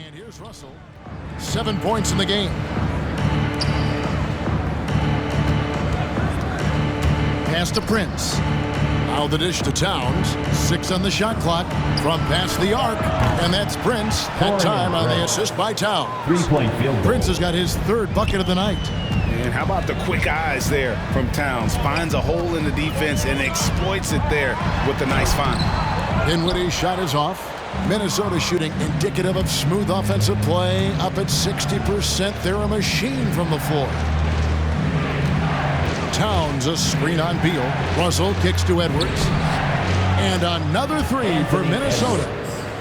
And here's Russell. 7 points in the game. Pass to Prince. Now the dish to Towns. 6 on the shot clock from past the arc. And that's Prince. That time on the assist by Towns. 3-point field goal. Prince has got his 3rd bucket of the night. And how about the quick eyes there from Towns? Finds a hole in the defense and exploits it there with a nice find. Dinwiddie's shot is off. Minnesota shooting indicative of smooth offensive play. Up at 60%. They're a machine from the floor. Towns, a screen on Beal. Russell kicks to Edwards. And another 3 for Minnesota.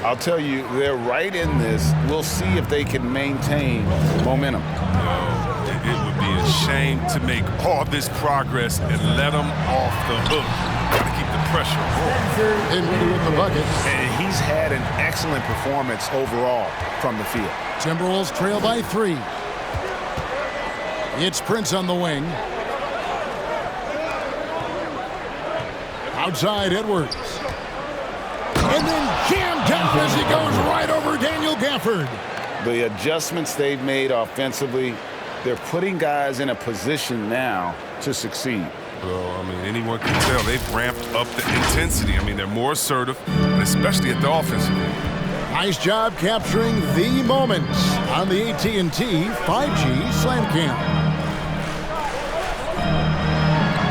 I'll tell you, they're right in this. We'll see if they can maintain momentum. It would be a shame to make all this progress and let them off the hook. Got to keep the pressure on. Dinwiddie with the bucket. And he's had an excellent performance overall from the field. Timberwolves trail by 3. It's Prince on the wing. Outside Edwards. And then jammed down as he goes right over Daniel Gafford. The adjustments they've made offensively, they're putting guys in a position now to succeed. Well, I mean, anyone can tell they've ramped up the intensity. I mean, they're more assertive, and especially at the offensive end. Nice job capturing the moments on the AT&T 5G Slam Cam.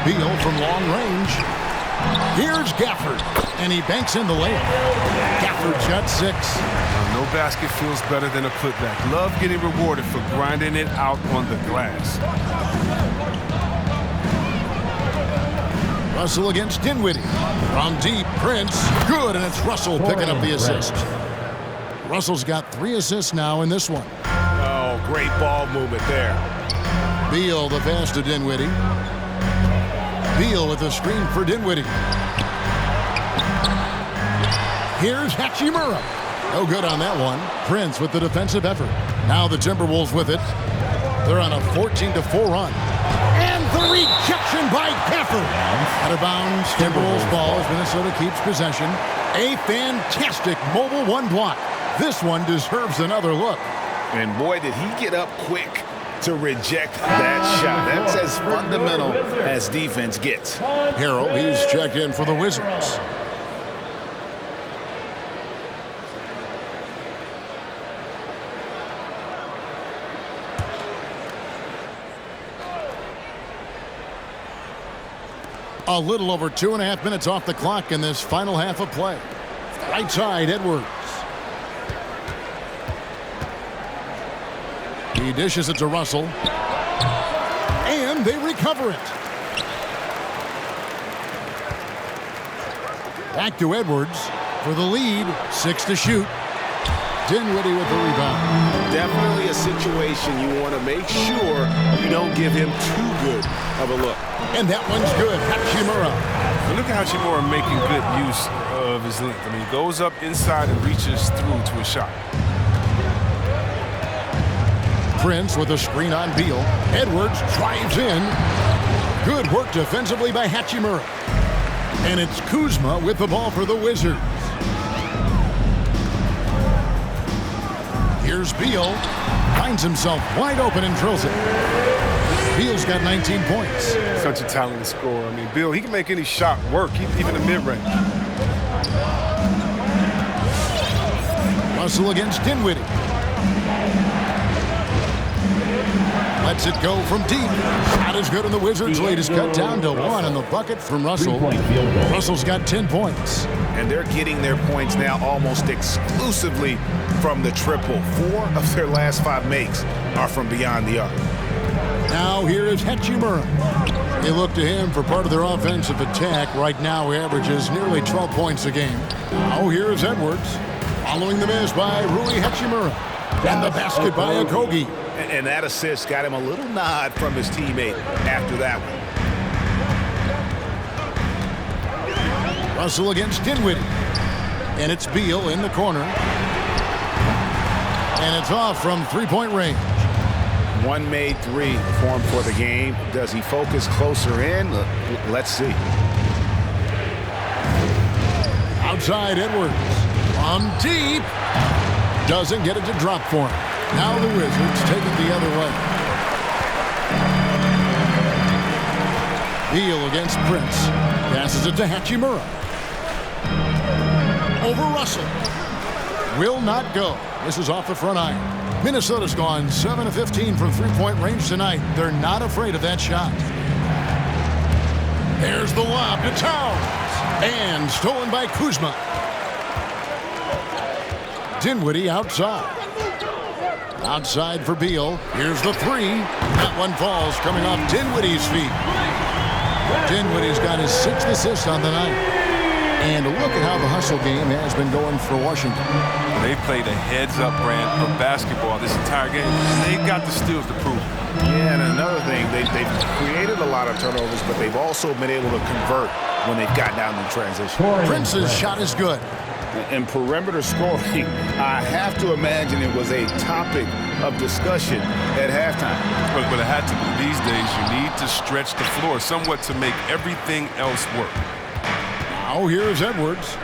Beal from long range. Here's Gafford, and he banks in the layup. Gafford shot 6. No basket feels better than a putback. Love getting rewarded for grinding it out on the glass. Russell against Dinwiddie. From deep, Prince. Good, and it's Russell picking up the assist. Russell's got 3 assists now in this one. Oh, great ball movement there. Beal the pass to Dinwiddie. Beal with a screen for Dinwiddie. Here's Hachimura. No good on that one. Prince with the defensive effort. Now the Timberwolves with it. They're on a 14-4 run. And the rejection by Gafford. Out of bounds. Timberwolves ball as Minnesota keeps possession. A fantastic mobile 1 block. This one deserves another look. And boy, did he get up quick to reject that shot. That's as fundamental as defense gets. Harrell, he's checked in for the Wizards. A little over 2.5 minutes off the clock in this final half of play. Right side, Edwards. He dishes it to Russell. And they recover it. Back to Edwards for the lead. 6 to shoot. Dinwiddie with the rebound. Definitely a situation you want to make sure you don't give him too good of a look. And that one's good. Hachimura. But look at Hachimura making good use of his length. I mean, he goes up inside and reaches through to a shot. Prince with a screen on Beal. Edwards drives in. Good work defensively by Hachimura. And it's Kuzma with the ball for the Wizards. Here's Beal. Finds himself wide open and drills it. Beal's got 19 points. Such a talented scorer. I mean, Beal, he can make any shot work, even the mid-range. Russell against Dinwiddie. Lets it go from deep. Shot is good, and the Wizards' lead is cut down to 1 on the bucket from Russell. Russell's got 10 points. And they're getting their points now almost exclusively from the triple. 4 of their last 5 makes are from beyond the arc. Now here is Hachimura. They look to him for part of their offensive attack. Right now he averages nearly 12 points a game. Now here is Edwards. Following the miss by Rui Hachimura. And the basket by Okogie. And that assist got him a little nod from his teammate after that one. Russell against Dinwiddie. And it's Beal in the corner. And it's off from 3-point range. 1 made 3 for him for the game. Does he focus closer in? Let's see. Outside Edwards. From deep. Doesn't get it to drop for him. Now the Wizards take it the other way. Beal against Prince. Passes it to Hachimura. Over Russell. Will not go. This is off the front iron. Minnesota's gone 7 of 15 from three-point range tonight. They're not afraid of that shot. There's the lob to Towns. And stolen by Kuzma. Dinwiddie outside. Outside for Beal. Here's the three. That one falls coming off Dinwiddie's feet. Dinwiddie's got his 6th assist on the night. And look at how the hustle game has been going for Washington. They played a heads-up brand of basketball this entire game. They've got the steals to prove it. Yeah, and another thing, they've created a lot of turnovers, but they've also been able to convert when they've gotten down in transition. Prince's shot is good. And perimeter scoring, I have to imagine it was a topic of discussion at halftime. But it had to be. These days, you need to stretch the floor somewhat to make everything else work. Now here's Edwards.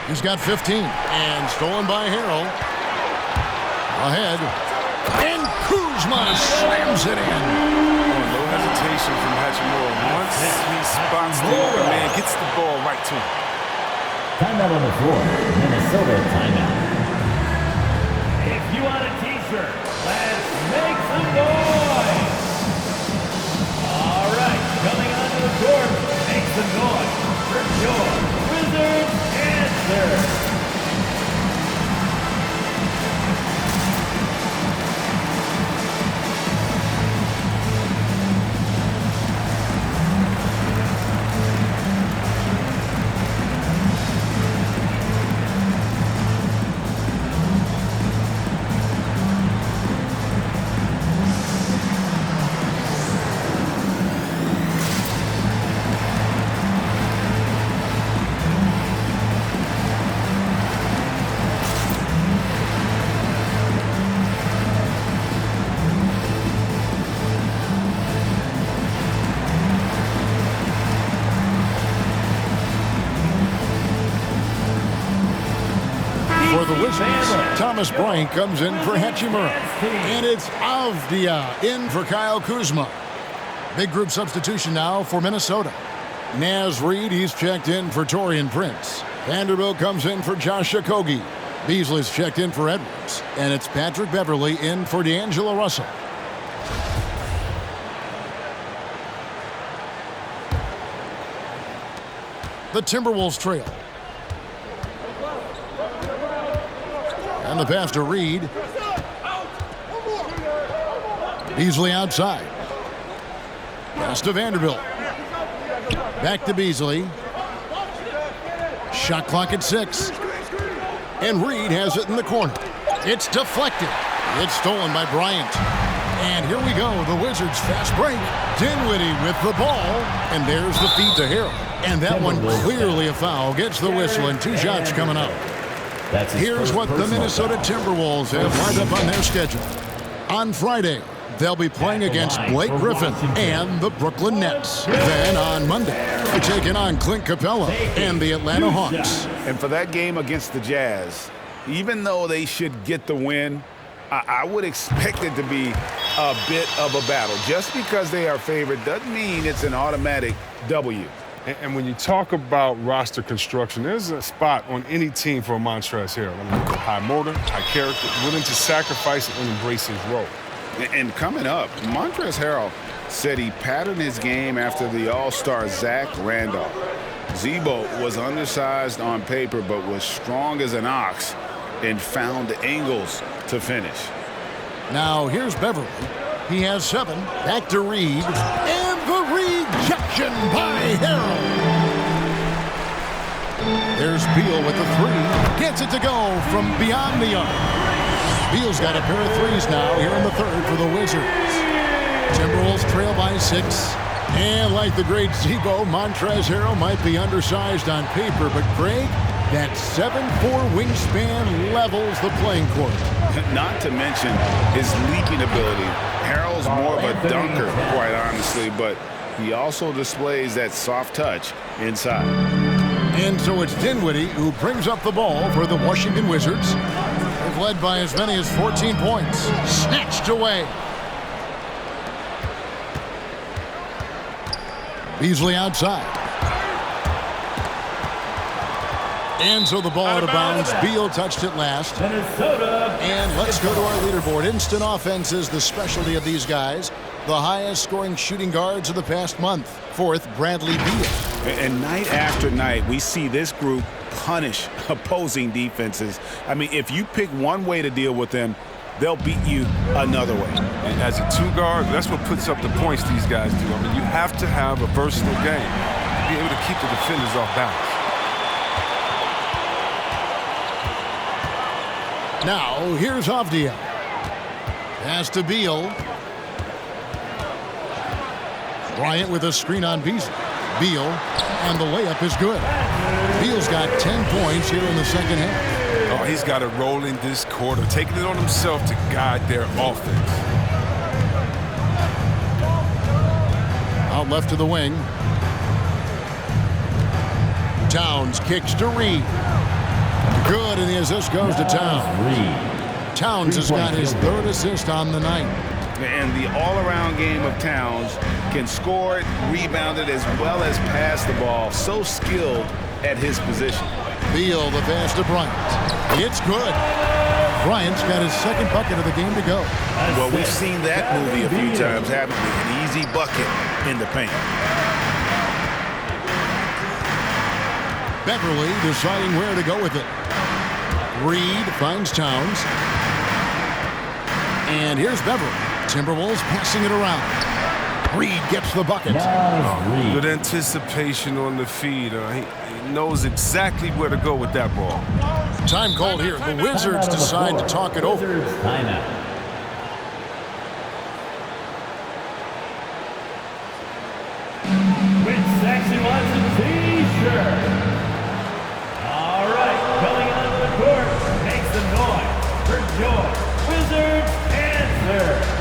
He's got 15. And stolen by Harrell. Ahead. And Kuzma slams it in. No hesitation from Hachimura. Once he spots the open man, gets the ball right to him. Timeout on the floor. Minnesota timeout. If you want a t-shirt, let's make some noise. All right, coming onto the court, make some noise for your Wizards answer. For the Wizards, Thomas Bryant comes in for Hachimura. And it's Avdia in for Kyle Kuzma. Big group substitution now for Minnesota. Naz Reid, he's checked in for Taurean Prince. Vanderbilt comes in for Josh Okogie. Beasley's checked in for Edwards. And it's Patrick Beverley in for D'Angelo Russell. The Timberwolves trail. And the pass to Reed. Beasley outside. Pass to Vanderbilt. Back to Beasley. Shot clock at 6. And Reed has it in the corner. It's deflected. It's stolen by Bryant. And here we go, the Wizards fast break. Dinwiddie with the ball. And there's the feed to Harrell. And that one clearly a foul. Gets the whistle and 2 shots coming up. Here's what the Minnesota Timberwolves have lined up on their schedule. On Friday, they'll be playing against Blake Griffin and the Brooklyn Nets. Then on Monday, they're taking on Clint Capella and the Atlanta Hawks. And for that game against the Jazz, even though they should get the win, I would expect it to be a bit of a battle. Just because they are favored doesn't mean it's an automatic W. And when you talk about roster construction, there's a spot on any team for Montrezl Harrell. I mean, high motor, high character, willing to sacrifice and embrace his role. And coming up, Montrezl Harrell said he patterned his game after the All-Star Zach Randolph. Z-Bo was undersized on paper but was strong as an ox and found angles to finish. Now here's Beverly. He has 7. Back to Reed. And the rejection by Harrell. There's Beal with the 3. Gets it to go from beyond the arc. Beal's got a pair of 3s now here in the 3rd for the Wizards. Timberwolves trail by 6. And like the great Z-Bo, Montrezl Harrell might be undersized on paper, but Greg, that 7'4" wingspan levels the playing court. Not to mention his leaping ability. Harrell's more of a dunker, quite honestly, but he also displays that soft touch inside. And so it's Dinwiddie who brings up the ball for the Washington Wizards. They've They've led by as many as 14 points. Snatched away. Beasley outside. And so the ball out of bounds. Beal touched it last. Minnesota. And let's go to our leaderboard. Instant offense is the specialty of these guys. The highest scoring shooting guards of the past month. Fourth, Bradley Beal. And night after night, we see this group punish opposing defenses. I mean, if you pick one way to deal with them, they'll beat you another way. And as a two-guard, that's what puts up the points these guys do. I mean, you have to have a versatile game. Be able to keep the defenders off balance. Now, here's Avdia. Pass to Beal. Bryant with a screen on Beasley. Beal, and the layup is good. Beal's got 10 points here in the second half. Oh, he's got it rolling this quarter, taking it on himself to guide their offense. Out left to the wing. Towns kicks to Reed. Good, and the assist goes to Towns. Towns has got his third assist on the night. And the all-around game of Towns can score it, rebound it, as well as pass the ball. So skilled at his position. Beal, the pass to Bryant. It's good. Bryant's got his second bucket of the game to go. Well, we've seen that movie a few times, haven't we? An easy bucket in the paint. Beverly deciding where to go with it. Reed finds Towns. And here's Beverly. Timberwolves passing it around. Reed gets the bucket. Good anticipation on the feed. He knows exactly where to go with that ball. Time called here. The Wizards decide to talk it over. Timeout. Which section wants a t-shirt? All right, coming onto the court, makes the noise for joy. Wizards answer.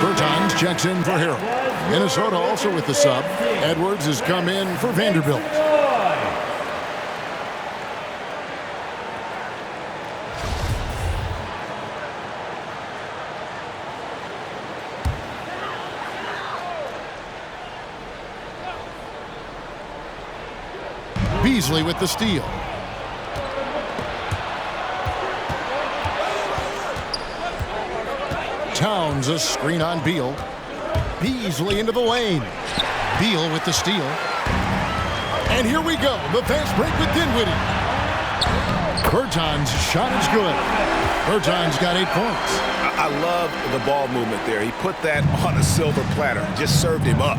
Bertans checks in for Harrell. Minnesota also with the sub. Edwards has come in for Vanderbilt. Beasley with the steal. Towns a screen on Beal. Beasley into the lane. Beal with the steal. And here we go. The fast break with Dinwiddie. Bertans' shot is good. Bertans got 8 points. I love the ball movement there. He put that on a silver platter. Just served him up.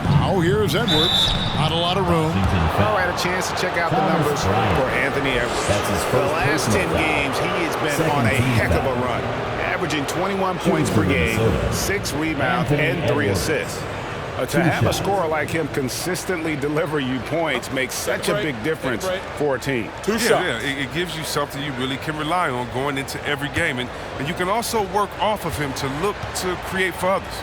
Now here's Edwards. Not a lot of room. Oh, I had a chance to check out the numbers for Anthony Edwards. The last 10 games, he has been on a heck of a run, averaging 21 points per game, 6 rebounds, and 3 assists. To have a scorer like him consistently deliver you points makes such a big difference for a team. It gives you something you really can rely on going into every game. And you can also work off of him to look to create for others.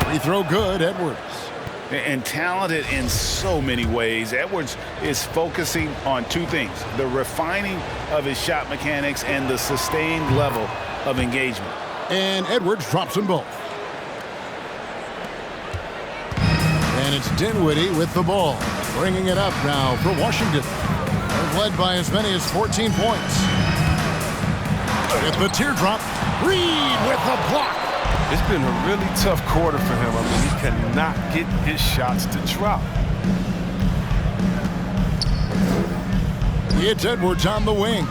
Free throw good, Edwards. And talented in so many ways. Edwards is focusing on two things: the refining of his shot mechanics and the sustained level of engagement. And Edwards drops them both. And it's Dinwiddie with the ball, bringing it up now for Washington. They're led by as many as 14 points. With the teardrop, Reed with the block. It's been a really tough quarter for him. I mean, he cannot get his shots to drop. It's Edwards on the wing.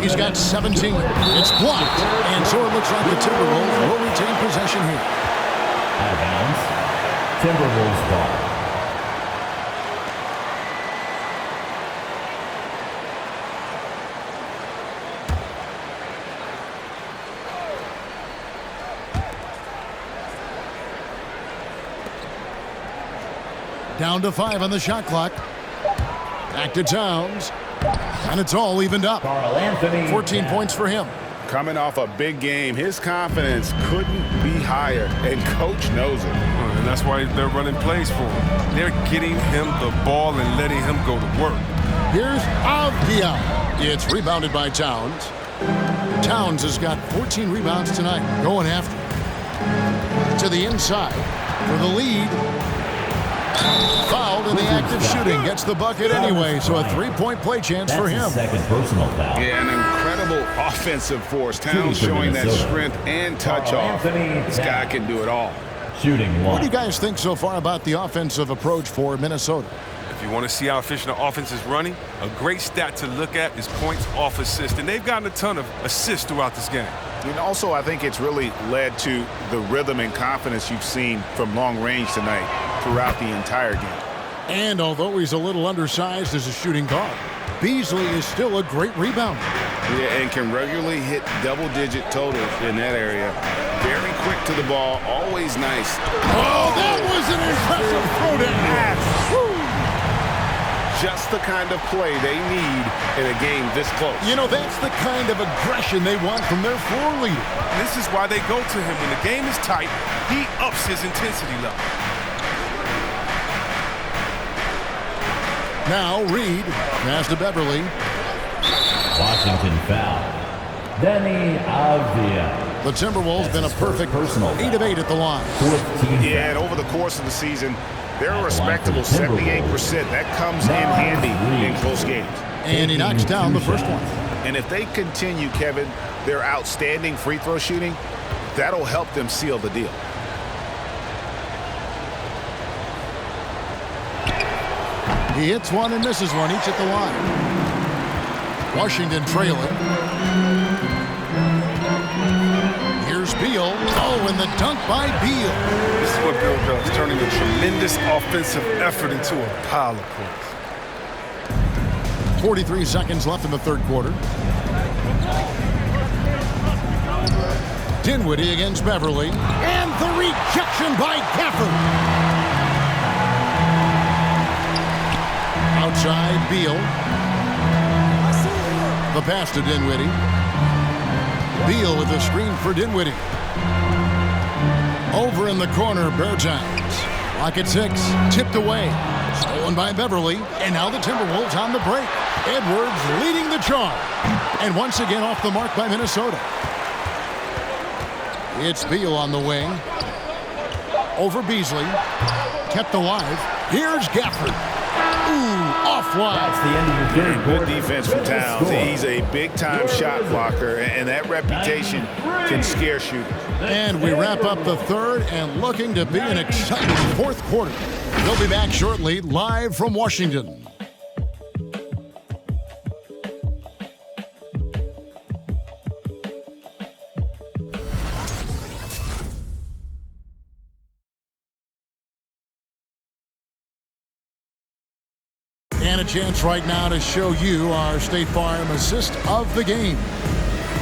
He's got 17. It's blocked. And so it looks like the Timberwolves will retain possession here. Out of bounds. Timberwolves ball. Down to 5 on the shot clock. Back to Towns. And it's all evened up. Karl Anthony 14 points for him. Coming off a big game, his confidence couldn't be higher, and coach knows it. And that's why they're running plays for him. They're getting him the ball and letting him go to work. Here's Avdia. It's rebounded by Towns. Towns has got 14 rebounds tonight, going after it. To the inside for the lead. Fouled in the act of shooting. Gets the bucket anyway, so a three-point play chance for him. That's his second personal foul. Yeah, an incredible offensive force. Towns showing that strength and touch off. This guy can do it all. Shooting one. What do you guys think so far about the offensive approach for Minnesota? If you want to see how efficient the offense is running, a great stat to look at is points off assist. And they've gotten a ton of assists throughout this game. And also, I think it's really led to the rhythm and confidence you've seen from long range tonight throughout the entire game. And although he's a little undersized as a shooting guard, Beasley is still a great rebounder. Yeah, and can regularly hit double-digit totals in that area. Very quick to the ball, always nice. Oh, that was an impressive throwdown. Just the kind of play they need in a game this close. You know, that's the kind of aggression they want from their floor leader. This is why they go to him. When the game is tight, he ups his intensity level. Now Reed, pass to Beverly. Washington foul. Denny Avdia. The Timberwolves been a perfect 8 of 8 at the line. 14 Yeah, and over the course of the season, they're a respectable 78%. That comes in handy in close games. And he knocks down the first one. And if they continue, Kevin, their outstanding free throw shooting, that'll help them seal the deal. He hits one and misses one, each at the line. Washington trailing. Here's Beal. Oh, and the dunk by Beal. This is what Beal does, turning a tremendous offensive effort into a pile of points. 43 seconds left in the third quarter. Dinwiddie against Beverly. And the rejection by Gafford. Outside, Beal. The pass to Dinwiddie. Beal with the screen for Dinwiddie. Over in the corner, Bertans. Lock at 6, tipped away. Stolen by Beverly, and now the Timberwolves on the break. Edwards leading the charge. And once again off the mark by Minnesota. It's Beal on the wing. Over Beasley. Kept alive. Here's Gafford. Ooh, offline. That's the end of the third Good quarter. defense from Towns. He's a big-time shot blocker, and that reputation can scare shooters. And we wrap up the third and looking to be an exciting fourth quarter. They'll be back shortly, live from Washington. And a chance right now to show you our State Farm assist of the game.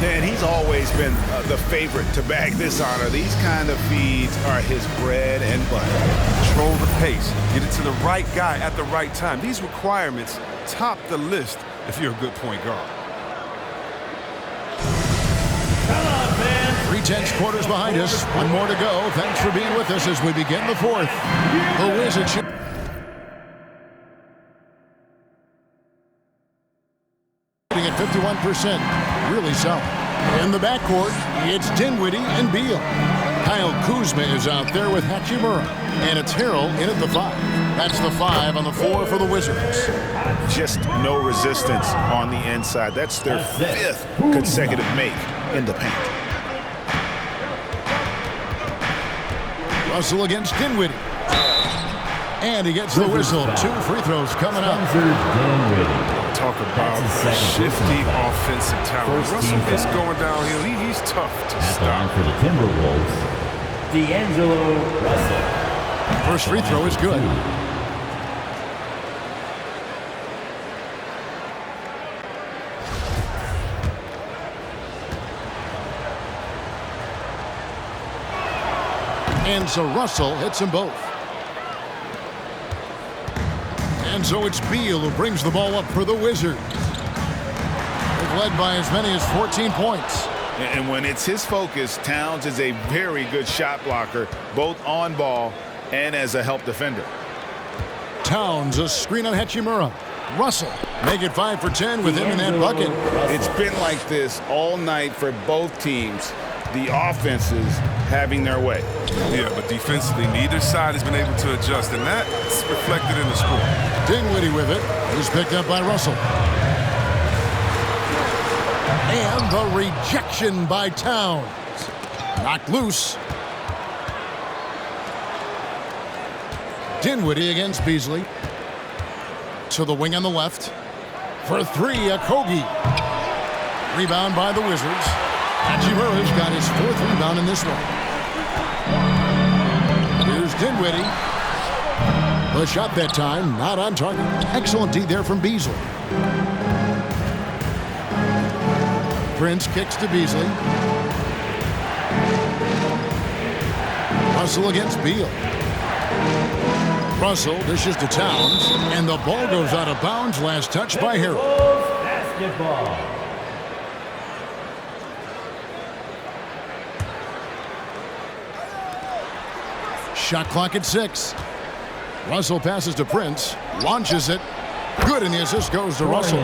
And he's always been the favorite to bag this honor. These kind of feeds are his bread and butter. Control the pace. Get it to the right guy at the right time. These requirements top the list if you're a good point guard. Come on, man. 3-tenths quarters behind us. One more to go. Thanks for being with us as we begin the fourth. The Wizards shooting at 51%. Really solid. In the backcourt, it's Dinwiddie and Beal. Kyle Kuzma is out there with Hachimura. And it's Harrell in at the 5. That's the 5 on the 4 for the Wizards. Just no resistance on the inside. That's their 5th consecutive make in the paint. Russell against Dinwiddie. And he gets the whistle. 2 free throws coming up. Talk about a shifty offensive talent. Russell is going downhill. He's tough to At the stop. line for the Timberwolves, D'Angelo Russell. First free throw is good. And so Russell hits them both. And so it's Beal who brings the ball up for the Wizards. They've led by as many as 14 points. And when it's his focus, Towns is a very good shot blocker, both on ball and as a help defender. Towns, a screen on Hachimura. Russell, make it 5 for 10 with him in that bucket. It's been like this all night for both teams. The offenses having their way. Yeah, but defensively, neither side has been able to adjust, and that's reflected in the score. Dinwiddie with it. He's picked up by Russell. And the rejection by Towns. Knocked loose. Dinwiddie against Beasley. To the wing on the left. For 3, Okogie. Rebound by the Wizards. Hachimura's got his 4th rebound in this one. Here's Dinwiddie. The shot that time, not on target. Excellent D there from Beasley. Prince kicks to Beasley. Russell against Beal. Russell dishes to Towns, and the ball goes out of bounds. Last touch by Harrell. Basketball. Shot clock at 6. Russell passes to Prince, launches it. Good, and the assist goes to Russell.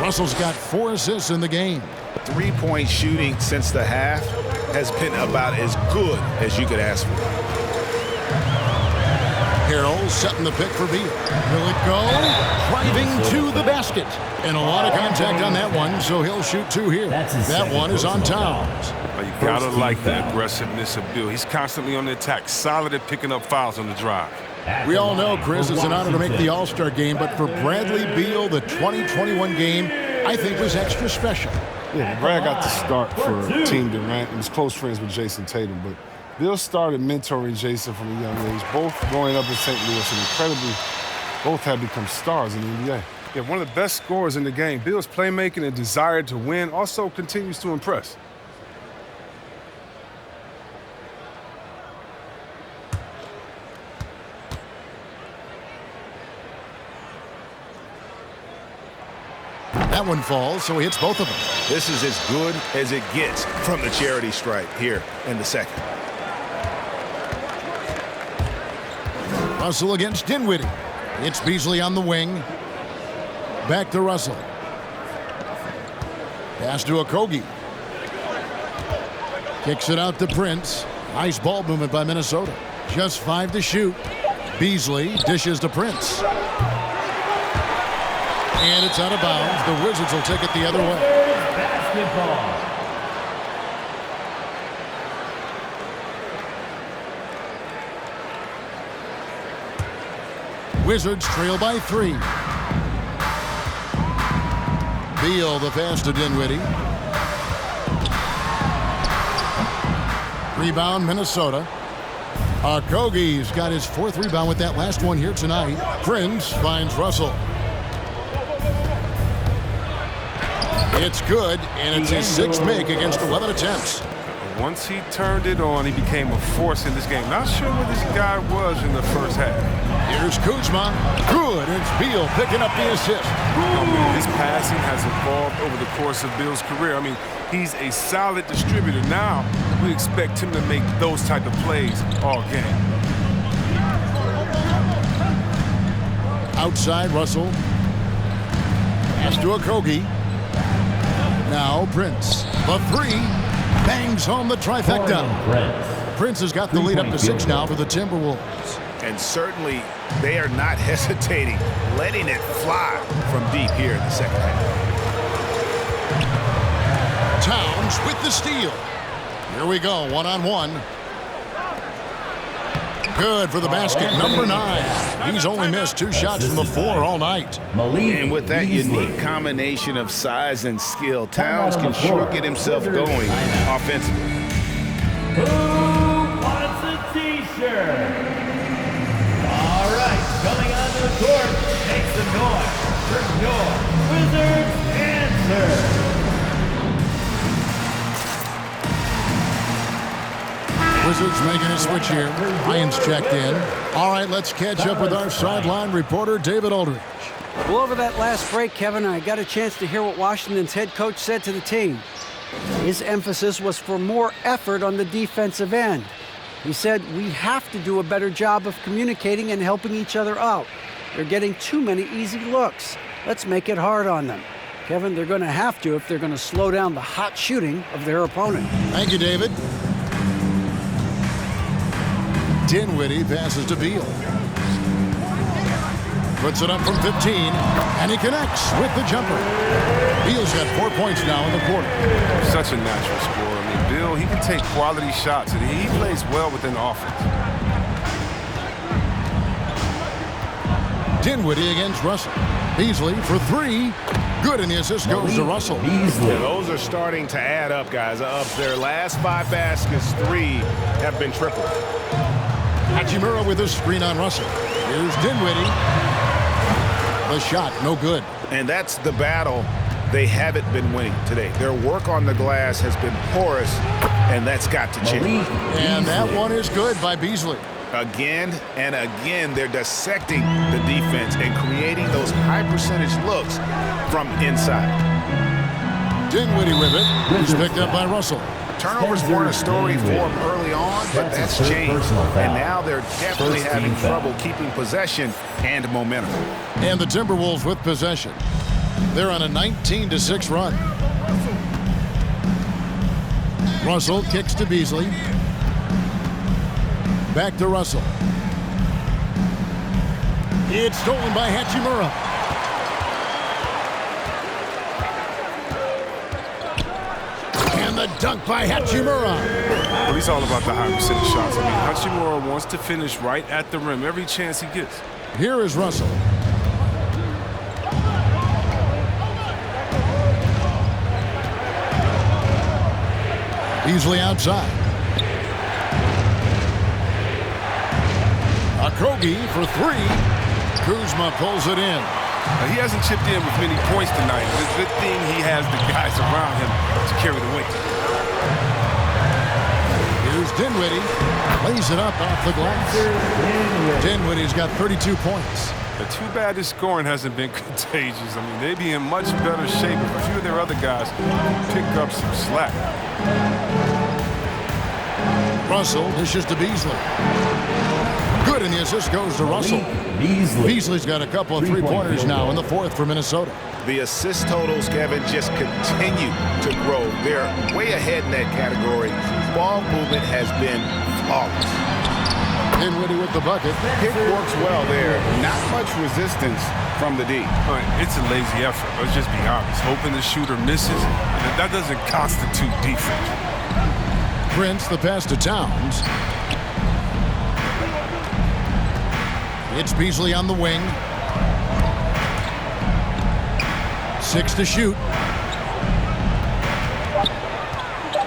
Russell's got 4 assists in the game. 3-point shooting since the half has been about as good as you could ask for. Harrell setting the pick for Beal. Will it go? Driving to the basket. And a lot of contact on that one, so he'll shoot 2 here. That one is on Towns. Well, you gotta like the aggressiveness of Beal. He's constantly on the attack, solid at picking up fouls on the drive. We all know, Chris, it's an honor to make the All-Star game, but for Bradley Beal, the 2021 game, I think was extra special. Yeah, Brad got the start for Team Durant and was close friends with Jason Tatum, but Beal started mentoring Jason from a young age, both growing up in St. Louis, and incredibly, both have become stars in the NBA. Yeah, one of the best scorers in the game. Beal's playmaking and desire to win also continues to impress. That one falls, so he hits both of them. This is as good as it gets from the charity stripe here in the second. Russell against Dinwiddie. It's Beasley on the wing. Back to Russell. Pass to Okogie. Kicks it out to Prince. Nice ball movement by Minnesota. Just 5 to shoot. Beasley dishes to Prince. And it's out of bounds. The Wizards will take it the other way. Basketball. Wizards trail by 3. Beal the pass to Dinwiddie. Rebound Minnesota. Okogie's got his 4th rebound with that last one here tonight. Prince finds Russell. It's good, and it's his 6th make against 11 attempts. Once he turned it on, he became a force in this game. Not sure where this guy was in the first half. Here's Here's Kuzma. Good. It's Beal picking up the assist. Oh, man, his passing has evolved over the course of Beal's career. I mean, he's a solid distributor. Now, we expect him to make those type of plays all game. Outside, Russell. Pass to Okogie. Now Prince. The three. Bangs home the trifecta. Prince has got the lead up to 6 now for the Timberwolves. And certainly, they are not hesitating, letting it fly from deep here in the second half. Towns with the steal. Here we go, one-on-one. Good for the basket, number 9. He's only missed 2 shots from the floor all night. And with that unique combination of size and skill, Towns can sure get himself going offensively. Who wants a t-shirt? All right, coming onto the court, make some noise for your Wizards answer. Wizards making a switch here. Ryan's checked in. All right, let's catch up with our sideline reporter, David Aldridge. Well, over that last break, Kevin, I got a chance to hear what Washington's head coach said to the team. His emphasis was for more effort on the defensive end. He said, we have to do a better job of communicating and helping each other out. They're getting too many easy looks. Let's make it hard on them. Kevin, they're going to have to if they're going to slow down the hot shooting of their opponent. Thank you, David. Dinwiddie passes to Beal. Puts it up from 15, and he connects with the jumper. Beal's got 4 points now in the quarter. Such a natural scorer. I mean, Beal, he can take quality shots, and he plays well within the offense. Dinwiddie against Russell. Beasley for 3. Good, and the assist goes to Russell. Yeah, those are starting to add up, guys. Of their last 5 baskets, 3 have been triple. Hachimura with a screen on Russell. Here's Dinwiddie. The shot, no good. And that's the battle they haven't been winning today. Their work on the glass has been porous, and that's got to change. And that one is good by Beasley. Again and again, they're dissecting the defense and creating those high-percentage looks from inside. Dinwiddie with it. He's picked up by Russell. Turnovers weren't a story for them early on, but that's changed. And now they're definitely having trouble keeping possession and momentum. And the Timberwolves with possession. They're on a 19-6 run. Russell kicks to Beasley. Back to Russell. It's stolen by Hachimura. And the dunk by Hachimura. Well, he's all about the high percentage shots. I mean, Hachimura wants to finish right at the rim every chance he gets. Here is Russell. Beasley outside. Okogie for 3. Kuzma pulls it in. He hasn't chipped in with many points tonight. It's a good thing he has the guys around him to carry the weight. Here's Dinwiddie. Lays it up off the glass. Dinwiddie's got 32 points. But too bad his scoring hasn't been contagious. I mean, they'd be in much better shape if a few of their other guys pick up some slack. Russell dishes to Beasley. Good, and the assist goes to Russell. Beasley's got a couple of three-pointers now in the 4th for Minnesota. The assist totals, Kevin, just continue to grow. They're way ahead in that category. Ball movement has been flawless. Dinwiddie with the bucket. It works well there. Not much resistance from the D. It's a lazy effort. Let's just be honest. Hoping the shooter misses, that doesn't constitute defense. Prince, the pass to Towns. It's Beasley on the wing. 6 to shoot.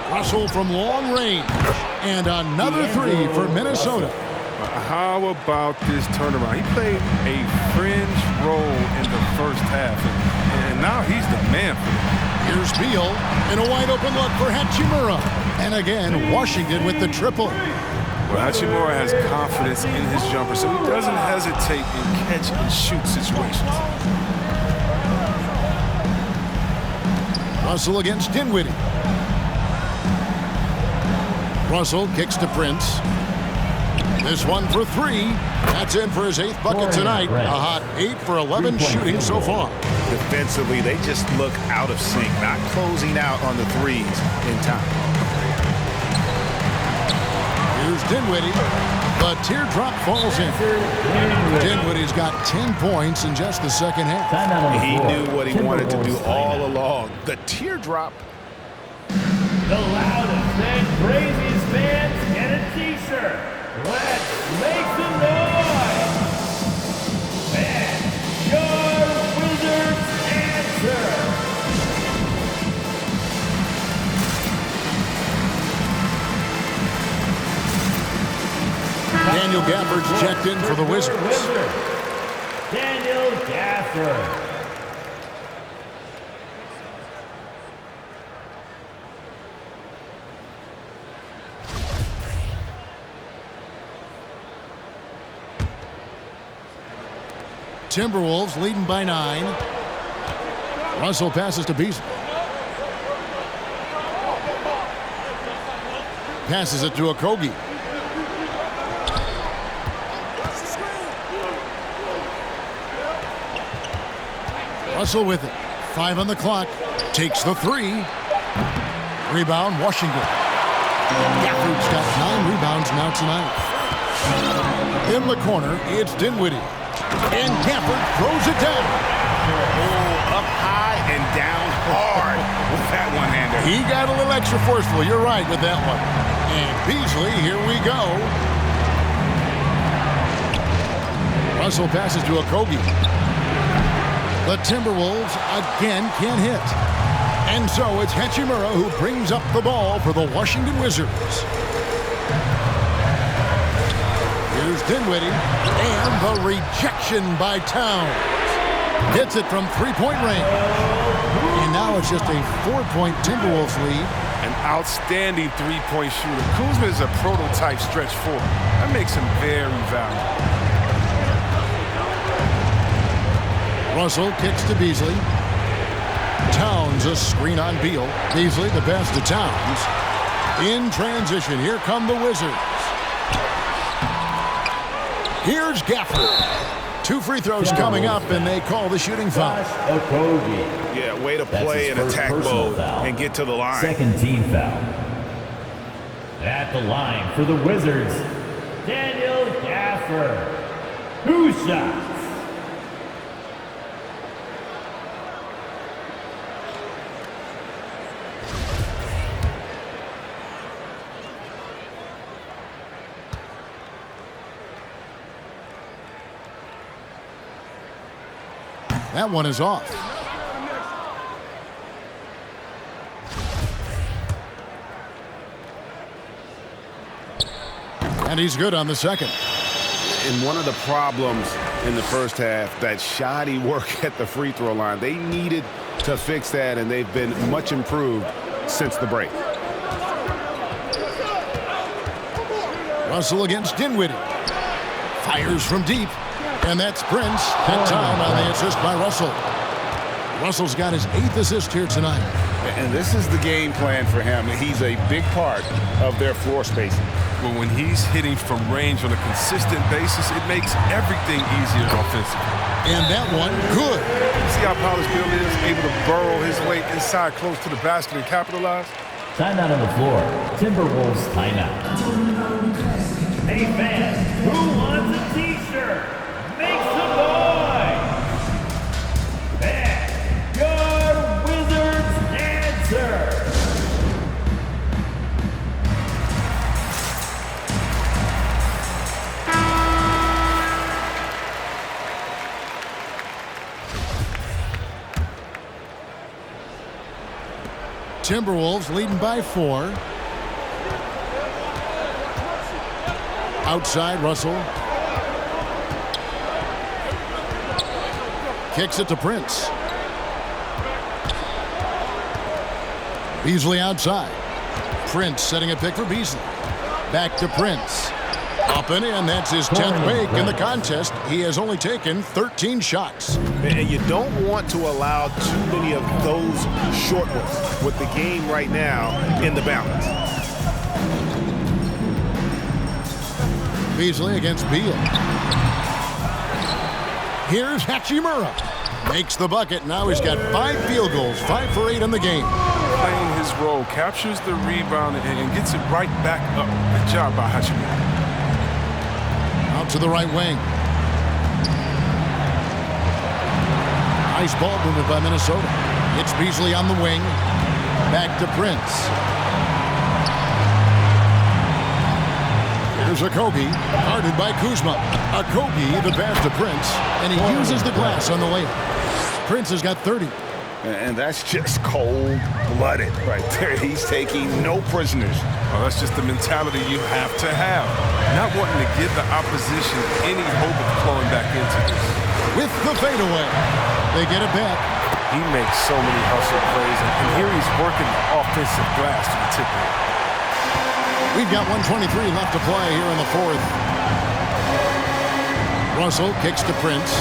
Russell from long range. And another 3 for Minnesota. How about this turnaround? He played a fringe role in the first half, and now he's the man for it. Here's Beal in a wide open look for Hachimura. And again, Washington with the triple. Well, Well, Hachimura has confidence in his jumper, so he doesn't hesitate in catch-and-shoot situations. Russell against Dinwiddie. Russell kicks to Prince. This one for three. That's in for his 8th bucket tonight. A hot 8 for 11 shooting so far. Defensively, they just look out of sync, not closing out on the threes in time. Here's Dinwiddie. The teardrop falls in. Dinwiddie's got 10 points in just the second half. He knew what he wanted to do all along. The teardrop. The loudest and craziest fans get a t-shirt. Let's make some noise. And your Wizards answer. Daniel Gafford's checked in for the Wizards. Daniel Gafford. Timberwolves leading by 9. Russell passes to Beasley. Passes it to Okogie. Russell with it. 5 on the clock. Takes the 3. Rebound, Washington. Gafford's got 9 rebounds now tonight. In the corner, it's Dinwiddie. And Gafford throws it down. Oh, up high and down hard with that one-hander. He got a little extra forceful. You're right with that one. And Beasley, here we go. Russell passes to Okogie. The Timberwolves again can't hit. And so it's Hachimura who brings up the ball for the Washington Wizards. Here's Dinwiddie, and the rejection by Towns. Hits it from three-point range. And now it's just a 4-point Timberwolves lead. An outstanding three-point shooter. Kuzma is a prototype stretch four. That makes him very valuable. Russell kicks to Beasley. Towns a screen on Beal. Beasley the pass to Towns. In transition, here come the Wizards. Here's Gafford. 2 free throws coming up, and they call the shooting foul. Yeah, way to play in attack mode and get to the line. Second team foul. At the line for the Wizards, Daniel Gafford. 2 shots. That one is off. And he's good on the second. And one of the problems in the first half, that shoddy work at the free throw line. They needed to fix that, and they've been much improved since the break. Russell against Dinwiddie. Fires from deep. And that's Prince. That time on the assist by Russell. Russell's got his 8th assist here tonight. And this is the game plan for him. He's a big part of their floor spacing. But when he's hitting from range on a consistent basis, it makes everything easier offensively. And that one, good. You see how polished Bill is, able to burrow his way inside close to the basket and capitalize? Timeout on the floor. Timberwolves timeout. Hey fans, who wants a t-shirt? Make some noise! And your Wizards answer! Timberwolves leading by 4. Outside, Russell. Kicks it to Prince. Beasley outside. Prince setting a pick for Beasley. Back to Prince. Up and in. That's his 10th make in the contest. He has only taken 13 shots. And you don't want to allow too many of those short ones with the game right now in the balance. Beasley against Beal. Here's Hachimura. Makes the bucket. Now he's got 5 field goals, 5 for 8 in the game. Playing his role, captures the rebound and gets it right back up. Good job by Hachimura. Out to the right wing. Nice ball movement by Minnesota. It's Beasley on the wing. Back to Prince. Here's Okogie, guarded by Kuzma. Okogie, the pass to Prince, and he uses the glass on the layup. Prince has got 30. And that's just cold-blooded right there. He's taking no prisoners. Well, that's just the mentality you have to have. Not wanting to give the opposition any hope of flowing back into this. With the fadeaway, they get it back. He makes so many hustle plays, and here he's working the offensive glass to the tip of it. We've got 1:23 left to play here in the fourth. Russell kicks to Prince.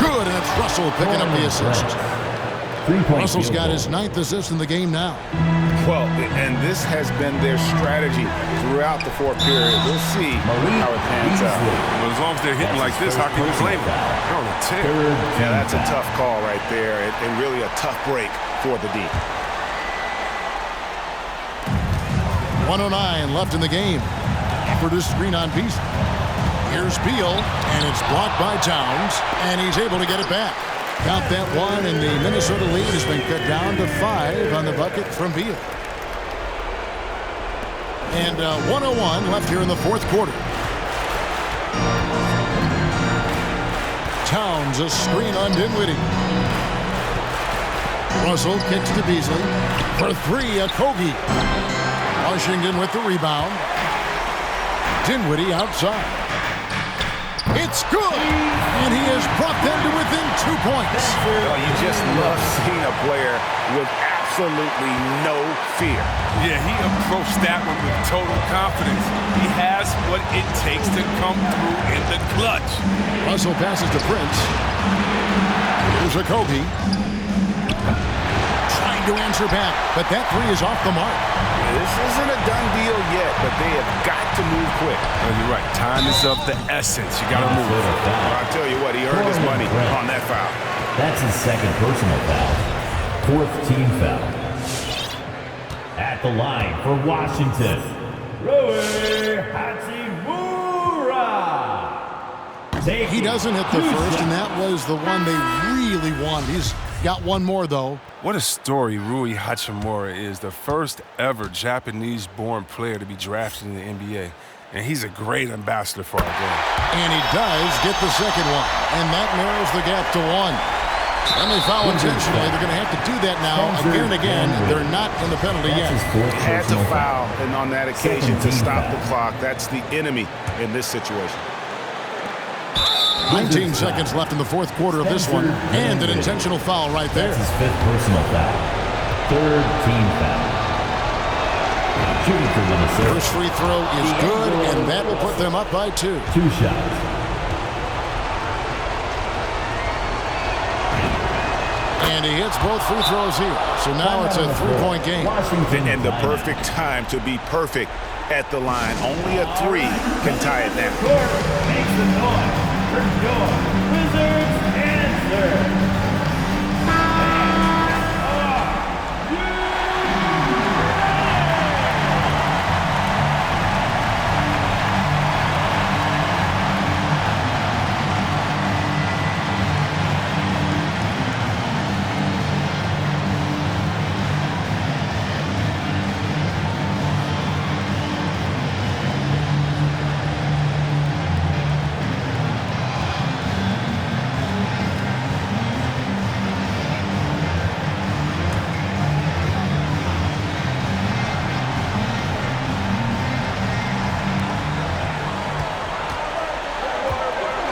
Good, and it's Russell picking up the assist. Russell's got his 9th assist in the game now. Well, and this has been their strategy throughout the fourth period. We'll see how it pans out. Well, as long as they're hitting like this, how can you blame them? They're on a tear. Yeah, that's a tough call right there, and really a tough break for the D. 1:09 left in the game. Effort is screen on Beasley. Here's Beal, and it's blocked by Towns, and he's able to get it back. Count that one, and the Minnesota lead has been cut down to 5 on the bucket from Beal. And 1:01 left here in the fourth quarter. Towns, a screen on Dinwiddie. Russell kicks to Beasley. For 3, Okogie. Washington with the rebound. Dinwiddie outside. It's good! And he has brought them to within 2 points. Oh, you just love seeing a player with absolutely no fear. Yeah, he approached that one with total confidence. He has what it takes to come through in the clutch. Russell passes to Prince. Here's Okogie. Trying to answer back, but that 3 is off the mark. This isn't a done deal yet, but they have got to move quick. Oh, you're right. Time is of the essence. You got to move. Well, I'll tell you what, he earned his money on that foul. That's his 2nd personal foul. 4th team foul. At the line for Washington, Rui Hachimura. He doesn't hit the first, and that was the one they really wanted. He's got one more, though. What a story Rui Hachimura is, the first ever Japanese-born player to be drafted in the NBA. And he's a great ambassador for our game. And he does get the second one, and that narrows the gap to 1. And they foul intentionally. They're going to have to do that now again and again. They're not in the penalty yet. Had to foul, and on that occasion to stop the clock. That's the enemy in this situation. 19 seconds left in the fourth quarter of this one, and an intentional foul right there. That's his 5th personal foul. 3rd team foul. Shooting for Minnesota. First free throw is good, and that will put them up by 2. 2 shots. And he hits both free throws here. So now it's a 3-point game. And the perfect time to be perfect at the line. Only a 3 can tie it down. Makes the noise. Wizards answer.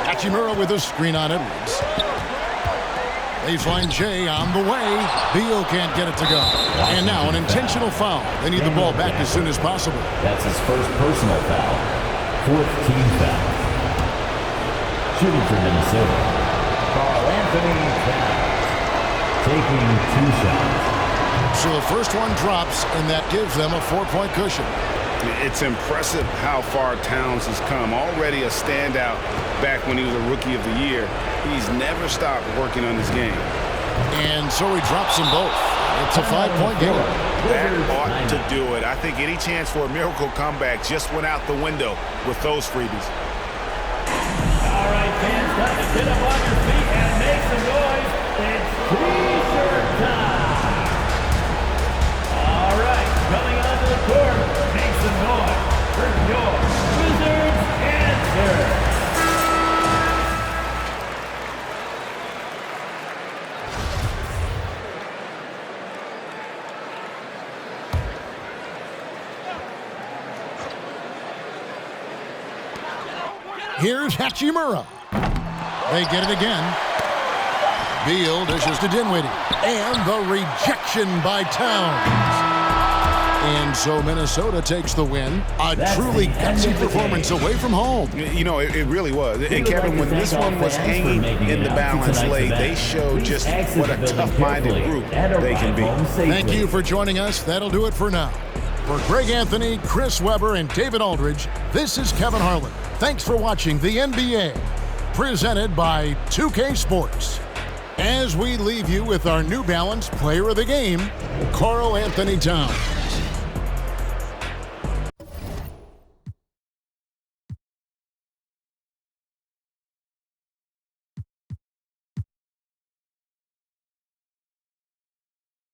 Hachimura with a screen on Edwards. Baseline J on the way. Beal can't get it to go. And now an intentional foul. They need the ball back as soon as possible. That's his 1st personal foul. Fourth team foul. Shooting for Minnesota, Karl-Anthony Towns, taking 2 shots. So the first one drops, and that gives them a 4-point cushion. It's impressive how far Towns has come. Already a standout back when he was a Rookie of the Year. He's never stopped working on his game. And so he drops them both. It's a 5-point game. That ought to do it. I think any chance for a miracle comeback just went out the window with those freebies. All right, fans, time to get up on your feet and make some noise. It's T-shirt time. All right, coming onto the court, make some noise for your Wizards answer. Here's Hachimura. They get it again. Beal dishes to Dinwiddie. And the rejection by Towns. And so Minnesota takes the win. A truly gutsy performance away from home. You know, it really was. And Kevin, when this one was hanging in the balance late, they showed just what a tough-minded group they can be. Thank you for joining us. That'll do it for now. For Greg Anthony, Chris Webber, and David Aldridge, this is Kevin Harlan. Thanks for watching the NBA, presented by 2K Sports. As we leave you with our New Balance Player of the Game, Karl-Anthony Towns.